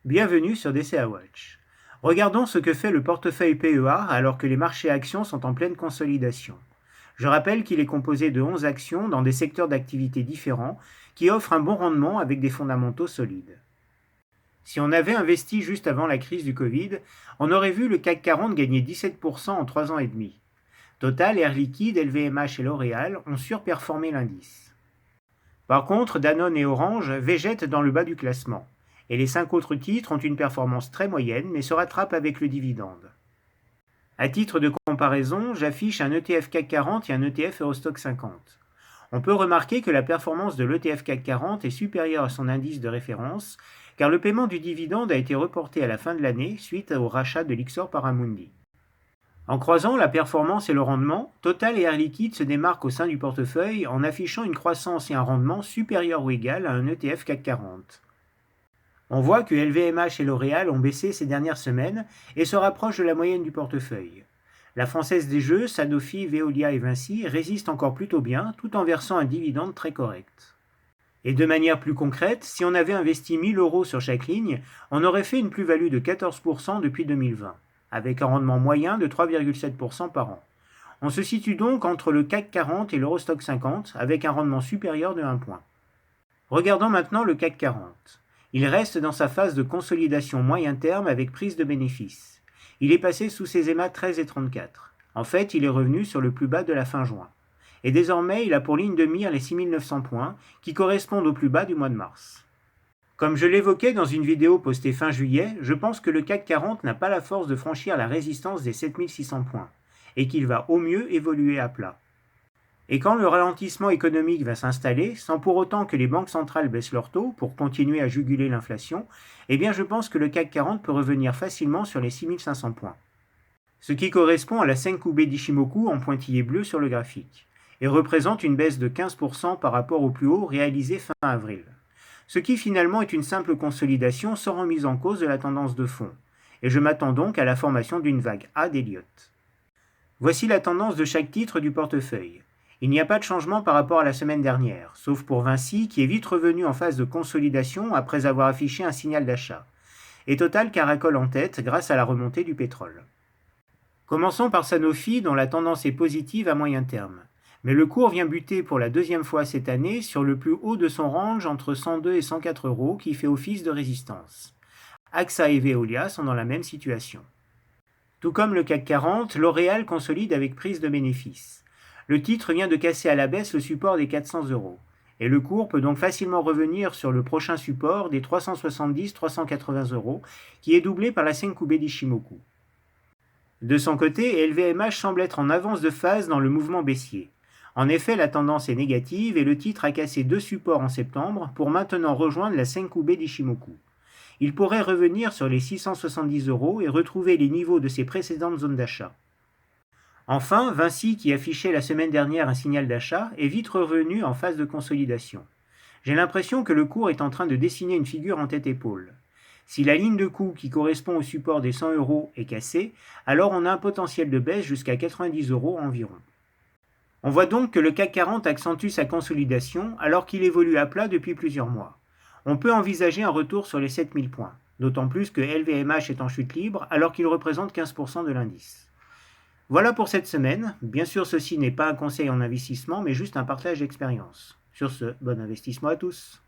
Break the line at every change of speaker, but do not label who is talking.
Bienvenue sur DCA Watch. Regardons ce que fait le portefeuille PEA alors que les marchés actions sont en pleine consolidation. Je rappelle qu'il est composé de 11 actions dans des secteurs d'activité différents qui offrent un bon rendement avec des fondamentaux solides. Si on avait investi juste avant la crise du Covid, on aurait vu le CAC 40 gagner 17% en 3 ans et demi. Total, Air Liquide, LVMH et L'Oréal ont surperformé l'indice. Par contre, Danone et Orange végètent dans le bas du classement, et les 5 autres titres ont une performance très moyenne mais se rattrapent avec le dividende. À titre de comparaison, j'affiche un ETF CAC 40 et un ETF Eurostock 50. On peut remarquer que la performance de l'ETF CAC 40 est supérieure à son indice de référence, car le paiement du dividende a été reporté à la fin de l'année suite au rachat de Lyxor par Amundi. En croisant la performance et le rendement, Total et Air Liquide se démarquent au sein du portefeuille en affichant une croissance et un rendement supérieur ou égal à un ETF CAC 40. On voit que LVMH et L'Oréal ont baissé ces dernières semaines et se rapprochent de la moyenne du portefeuille. La Française des Jeux, Sanofi, Veolia et Vinci résistent encore plutôt bien tout en versant un dividende très correct. Et de manière plus concrète, si on avait investi 1000 € sur chaque ligne, on aurait fait une plus-value de 14% depuis 2020, avec un rendement moyen de 3,7% par an. On se situe donc entre le CAC 40 et l'Eurostock 50, avec un rendement supérieur de 1 point. Regardons maintenant le CAC 40. Il reste dans sa phase de consolidation moyen terme avec prise de bénéfices. Il est passé sous ses EMA 13 et 34. En fait, il est revenu sur le plus bas de la fin juin. Et désormais, il a pour ligne de mire les 6900 points, qui correspondent au plus bas du mois de mars. Comme je l'évoquais dans une vidéo postée fin juillet, je pense que le CAC 40 n'a pas la force de franchir la résistance des 7600 points, et qu'il va au mieux évoluer à plat. Et quand le ralentissement économique va s'installer, sans pour autant que les banques centrales baissent leurs taux pour continuer à juguler l'inflation, eh bien je pense que le CAC 40 peut revenir facilement sur les 6500 points. Ce qui correspond à la Senkube d'Ichimoku en pointillé bleu sur le graphique, et représente une baisse de 15% par rapport au plus haut réalisé fin avril. Ce qui finalement est une simple consolidation sans remise en cause de la tendance de fond, et je m'attends donc à la formation d'une vague A d'Elliott. Voici la tendance de chaque titre du portefeuille. Il n'y a pas de changement par rapport à la semaine dernière, sauf pour Vinci qui est vite revenu en phase de consolidation après avoir affiché un signal d'achat. Et Total caracole en tête grâce à la remontée du pétrole. Commençons par Sanofi dont la tendance est positive à moyen terme. Mais le cours vient buter pour la deuxième fois cette année sur le plus haut de son range entre 102 et 104 € qui fait office de résistance. AXA et Veolia sont dans la même situation. Tout comme le CAC 40, L'Oréal consolide avec prise de bénéfices. Le titre vient de casser à la baisse le support des 400 €, et le cours peut donc facilement revenir sur le prochain support des 370-380 €, qui est doublé par la Senkube d'Ichimoku. De son côté, LVMH semble être en avance de phase dans le mouvement baissier. En effet, la tendance est négative et le titre a cassé 2 supports en septembre pour maintenant rejoindre la Senkube d'Ichimoku. Il pourrait revenir sur les 670 € et retrouver les niveaux de ses précédentes zones d'achat. Enfin, Vinci, qui affichait la semaine dernière un signal d'achat, est vite revenu en phase de consolidation. J'ai l'impression que le cours est en train de dessiner une figure en tête-épaule. Si la ligne de coût qui correspond au support des 100 € est cassée, alors on a un potentiel de baisse jusqu'à 90 € environ. On voit donc que le CAC 40 accentue sa consolidation alors qu'il évolue à plat depuis plusieurs mois. On peut envisager un retour sur les 7000 points, d'autant plus que LVMH est en chute libre alors qu'il représente 15% de l'indice. Voilà pour cette semaine. Bien sûr, ceci n'est pas un conseil en investissement, mais juste un partage d'expérience. Sur ce, bon investissement à tous.